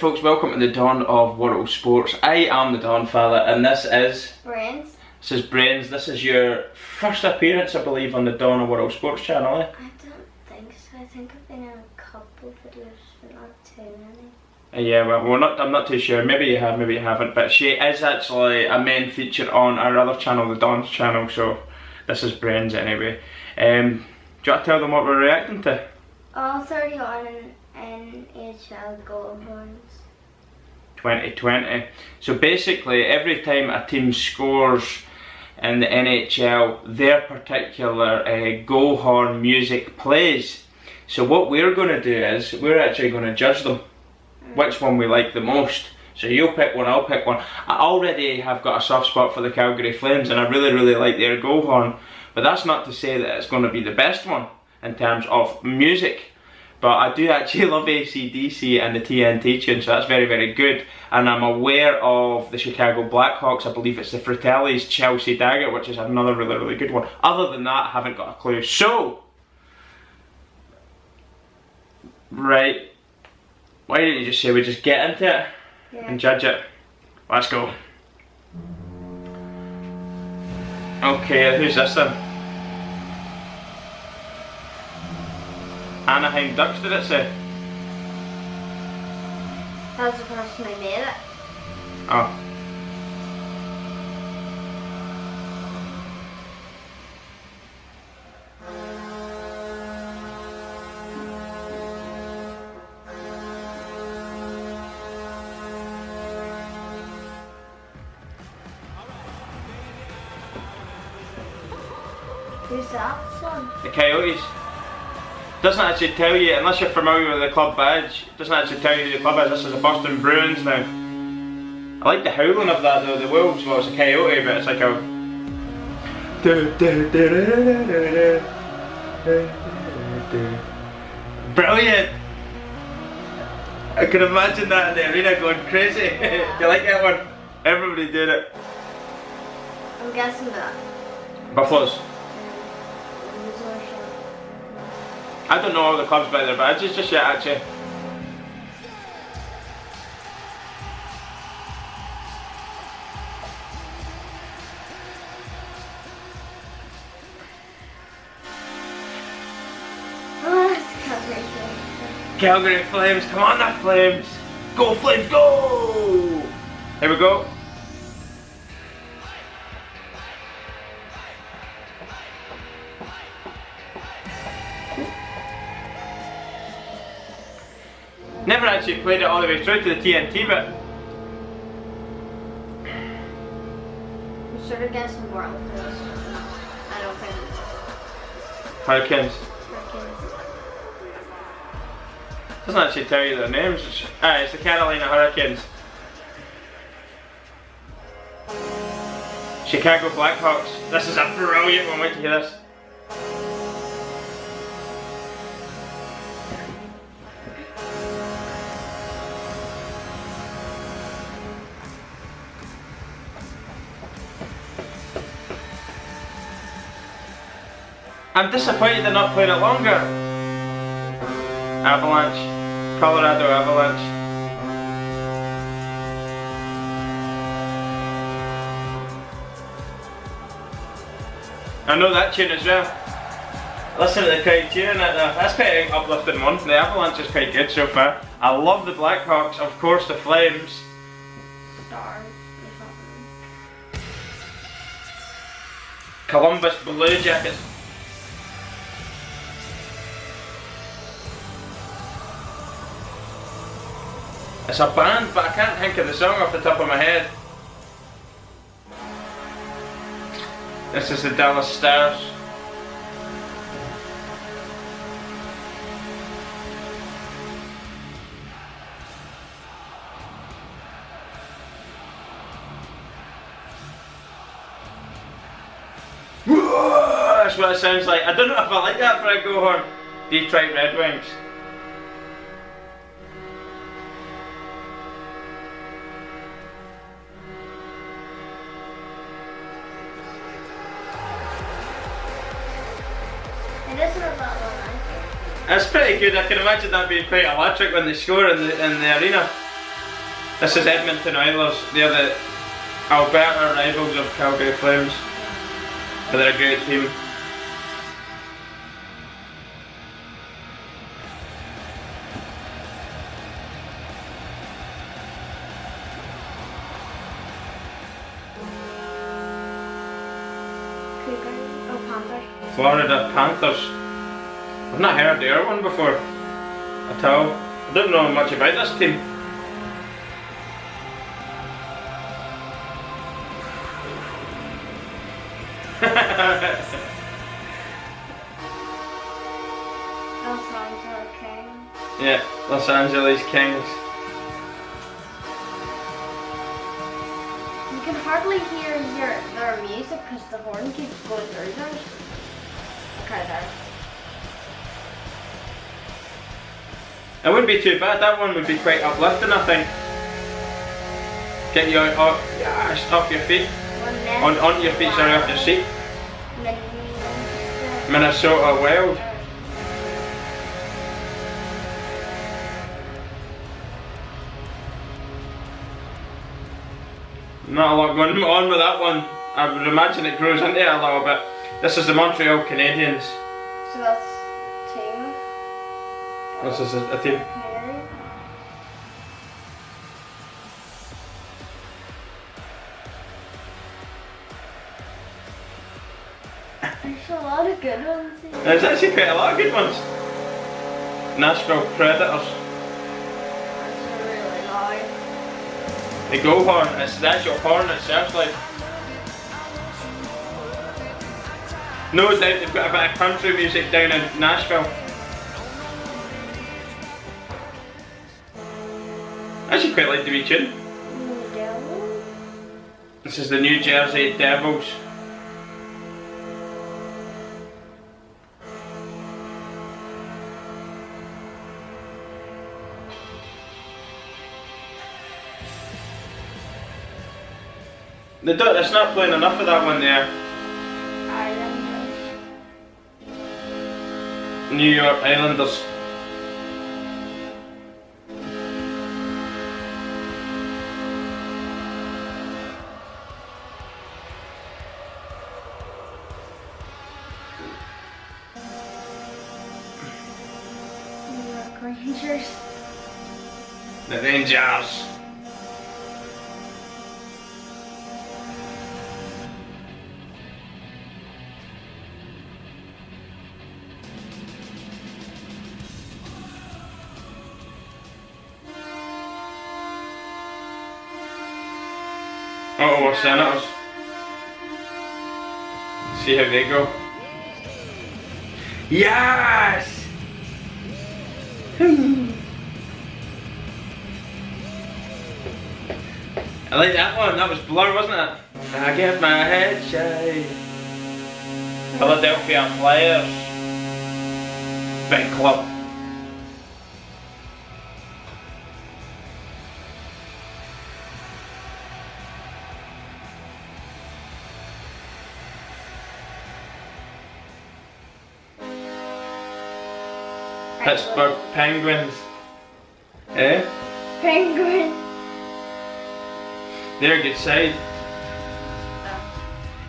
folks, welcome to the dawn of World Sports. I am the Donfather and this is... Brains. This is Brains. This is your first appearance, I believe, on the Dawn of World Sports channel, eh? I don't think so. I think I've been in a couple videos, but not too many. Yeah, well, I'm not too sure. Maybe you have, maybe you haven't. But she is actually a main feature on our other channel, the Dawn's channel, so this is Brains anyway. Do you want to tell them what we're reacting to? All 31 NHL goal horns. 2020. So basically, every time a team scores in the NHL, their particular goal horn music plays. So what we're going to do is, we're actually going to judge them, which one we like the most. So you'll pick one, I'll pick one. I already have got a soft spot for the Calgary Flames and I really like their goal horn. But that's not to say that it's going to be the best one in terms of music. But I do actually love AC/DC and the TNT tune, so that's very good. And I'm aware of the Chicago Blackhawks. I believe it's the Fratelli's Chelsea Dagger, which is another really good one. Other than that, I haven't got a clue. So, right, why didn't you just say we just get into it and judge it? Let's go. Okay, who's this then? Anaheim Ducks, did it say? That was the person who made it. Oh. Who's that son? The Coyotes. Doesn't actually tell you, unless you're familiar with the club badge, doesn't actually tell you who the club is. This is the Boston Bruins now. I like the howling of that though, the Wolves. Well, it's a coyote, but it's like a... Brilliant! I can imagine that in the arena going crazy. Do you like that one? Everybody did it. I'm guessing that. Buffaloes. I don't know all the clubs by their badges just yet, actually. Oh, that's Calgary Flames. Calgary Flames, come on now Flames! Go Flames, go! Here we go. Never actually played it all the way through to the TNT bit. I'm sort of guessing World Sports. I don't think it's Hurricanes. Hurricanes. Doesn't actually tell you their names. It's the Carolina Hurricanes. Chicago Blackhawks. This is a brilliant one, wait to hear this. I'm disappointed they're not playing it longer. Avalanche. Colorado Avalanche. I know that tune as well. Listen to the crowd cheering at that. That's quite an uplifting one. The Avalanche is quite good so far. I love the Blackhawks, of course the Flames. Stars or something. Columbus Blue Jackets. It's a band, but I can't think of the song off the top of my head. This is the Dallas Stars. Whoa, that's what it sounds like. I don't know if I like that for a go horn. Detroit Red Wings. It isn't a bad one, That's pretty good. I can imagine that being quite electric when they score in the arena. This is Edmonton Oilers. They're the Alberta rivals of Calgary Flames. But they're a great team. Florida Panthers. I've not heard their one before at all. I don't know much about this team. Los Angeles Kings. Yeah, Los Angeles Kings. You can hardly hear their music because the horn keeps going through them. Okay, there. It wouldn't be too bad. That one would be quite uplifting, I think. Get you out, off your feet. Onto your feet, sorry, off your seat. Minnesota Wild. Not a lot going on with that one. I would imagine it grows into it a little bit. This is the Montreal Canadiens. So that's team. This is a team. Canadian. There's a lot of good ones here. There's actually quite a lot of good ones. Nashville Predators. That's really loud. The go horn, it's the actual horn itself, like. No doubt they've got a bit of country music down in Nashville. I actually quite like the wee tune. This is the New Jersey Devils. It's not playing enough of that one there. Islanders. New York Islanders. New York Rangers. The Rangers. Ottawa Senators. See how they go. Yes! I like that one. That was Blur, wasn't it? I get my head shaved. Philadelphia Flyers. Big club. Pittsburgh Penguins. Eh? Penguin. They're a good side.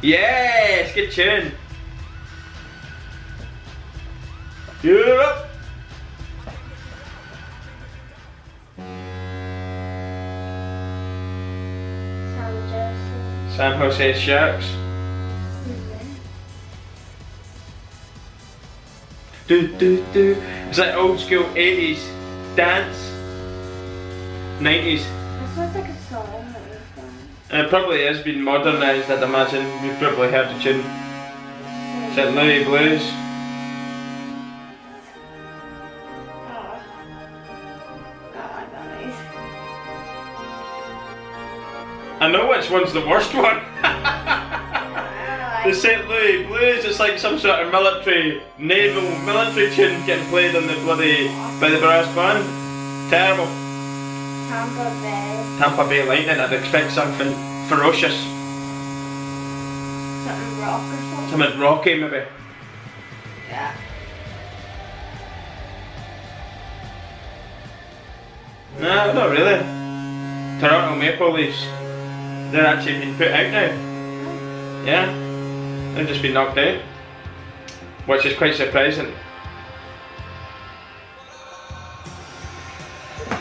Yes, good tune. Europe. San Jose Sharks. Do do do. It's like old school 80s dance. 90s. That sounds like a song that we've done. And it probably has been modernised, I'd imagine. You've probably heard the tune. It's like Louis Blues. I know which one's the worst one. The St. Louis Blues, it's like some sort of naval military tune getting played on the by the brass band. Terrible. Tampa Bay Lightning, I'd expect something ferocious. Something rock or something? Something rocky maybe. Yeah. No, not really. Toronto Maple Leafs. They're actually been put out now. Yeah, they've just been knocked out, which is quite surprising.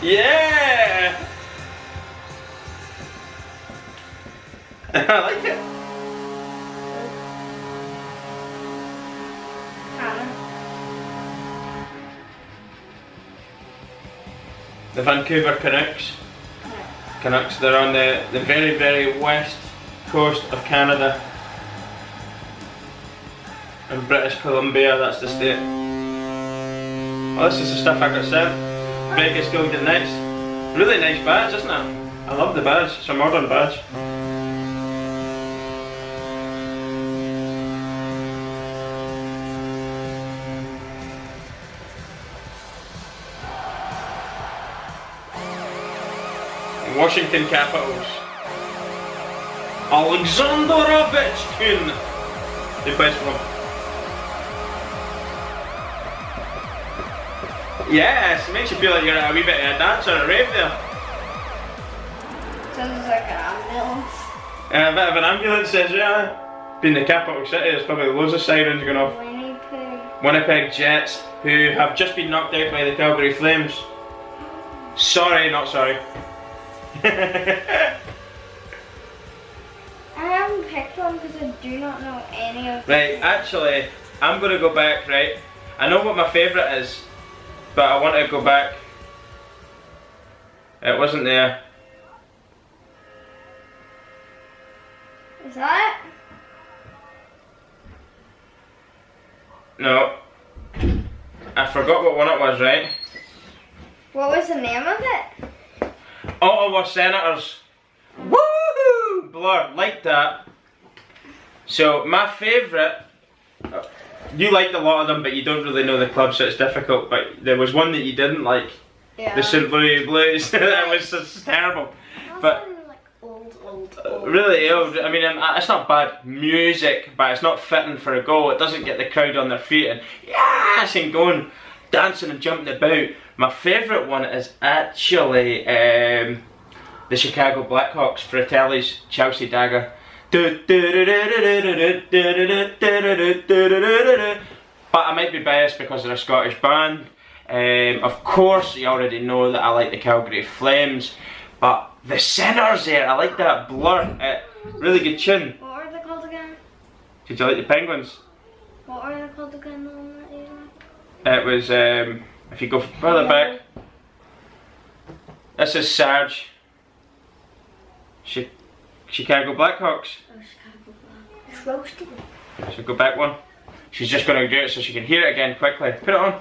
Yeah! I like it. The Vancouver Canucks, they're on the very, very west coast of Canada. And British Columbia, that's the state. Oh, this is the stuff I got sent. Vegas Golden Knights. Really nice badge, isn't it? I love the badge, it's a modern badge. Washington Capitals. Alexander Ovechkin. He plays for them. Yes, it makes you feel like you're at a wee bit of a dance or a rave there. Sounds like an ambulance. A bit of an ambulance says, yeah. Being the capital city, there's probably loads of sirens going off. Winnipeg Jets, who have just been knocked out by the Calgary Flames. Sorry, not sorry. I haven't picked one because I do not know any of them. Right, actually, I'm going to go back, right? I know what my favourite is, but I want to go back. It wasn't there. Is that it? No. I forgot what one it was, right? What was the name of it? Ottawa Senators. Woohoo! Blur, like that. So, my favourite, you liked a lot of them, but you don't really know the club, so it's difficult. But there was one that you didn't like. Yeah. The St. Louis Blues. That was just terrible. But like old. really old. I mean, it's not bad music, but it's not fitting for a goal. It doesn't get the crowd on their feet and yes, and going, dancing and jumping about. My favourite one is actually the Chicago Blackhawks, Fratelli's Chelsea Dagger. But I might be biased because they're a Scottish band. Of course, you already know that I like the Calgary Flames, but the Sinners there, I like that Blur. Really good tune. What are they called again? Did you like the Penguins? What are they called again? It was, if you go further back, this is Sarge. Chicago Blackhawks. Oh, Chicago Blackhawks. Roasted. So go back one. She's just going to do it so she can hear it again quickly. Put it on.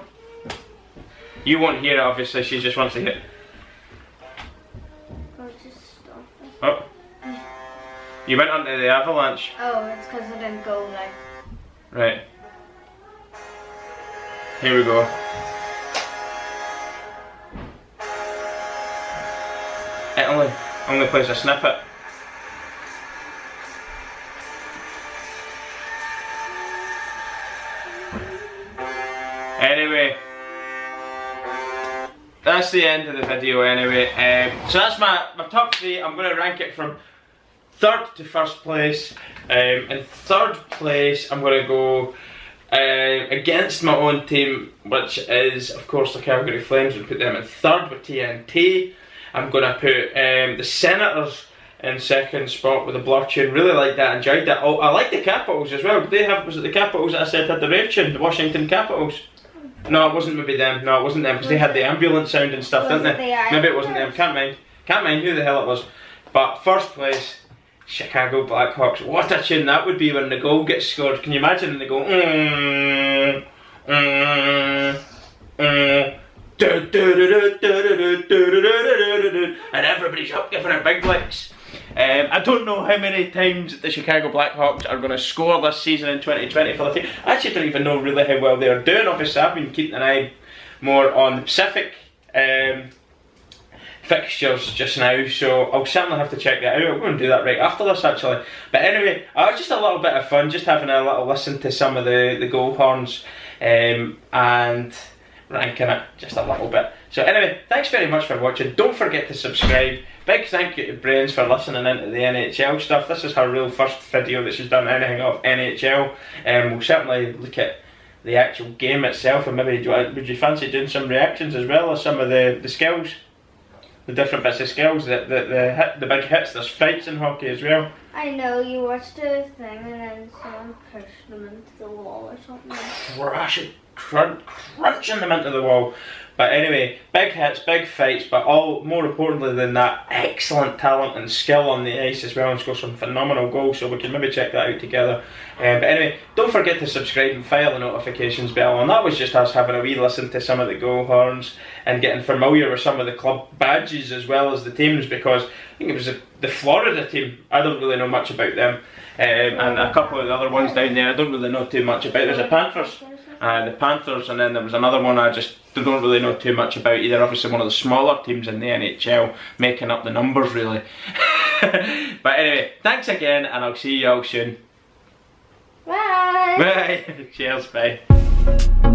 You won't hear it obviously, she just wants to hear it. Oh, just stop it. Oh. You went onto the avalanche. Oh, it's because I didn't go like. Right. Here we go. It only plays a snippet. Anyway, that's the end of the video anyway. So that's my top 3. I'm going to rank it from 3rd to 1st place. In 3rd place I'm going to go against my own team, which is of course the Calgary Flames, and put them in 3rd with TNT. I'm going to put the Senators in 2nd spot with the Blur tune. Really like that, enjoyed that. Oh, I like the Capitals as well. Did they have, was it the Capitals that I said had the rave tune? The Washington Capitals? No, it wasn't maybe them. No, it wasn't them because they had the ambulance sound and stuff, didn't they? Maybe it wasn't them. Can't mind who the hell it was. But 1st place, Chicago Blackhawks. What a tune that would be when the goal gets scored. Can you imagine they go and everybody's up giving it big licks. I don't know how many times the Chicago Blackhawks are going to score this season in 2020 for the team. I actually don't even know really how well they're doing. Obviously I've been keeping an eye more on the Pacific fixtures just now, so I'll certainly have to check that out. I'm going to do that right after this actually. But anyway, just a little bit of fun, just having a little listen to some of the goal horns and ranking it just a little bit. So anyway, thanks very much for watching. Don't forget to subscribe, big thank you to Brains for listening into the NHL stuff. This is her real first video that she's done anything of NHL. We'll certainly look at the actual game itself, and maybe would you fancy doing some reactions as well, or some of the skills, the different bits of skills, the big hits. There's fights in hockey as well. I know, you watched a thing and then someone pushed them into the wall or something. Crunching them into the wall. But anyway, big hits, big fights, but more importantly than that, excellent talent and skill on the ice as well, and score some phenomenal goals, so we can maybe check that out together. But anyway, don't forget to subscribe and file the notifications bell, and that was just us having a wee listen to some of the goal horns and getting familiar with some of the club badges as well as the teams, because I think it was the Florida team. I don't really know much about them, and a couple of the other ones down there I don't really know too much about. There's the Panthers, and then there was another one I just don't really know too much about either. Obviously one of the smaller teams in the NHL, making up the numbers really. But anyway, thanks again, and I'll see you all soon. Bye! Bye! Cheers, bye.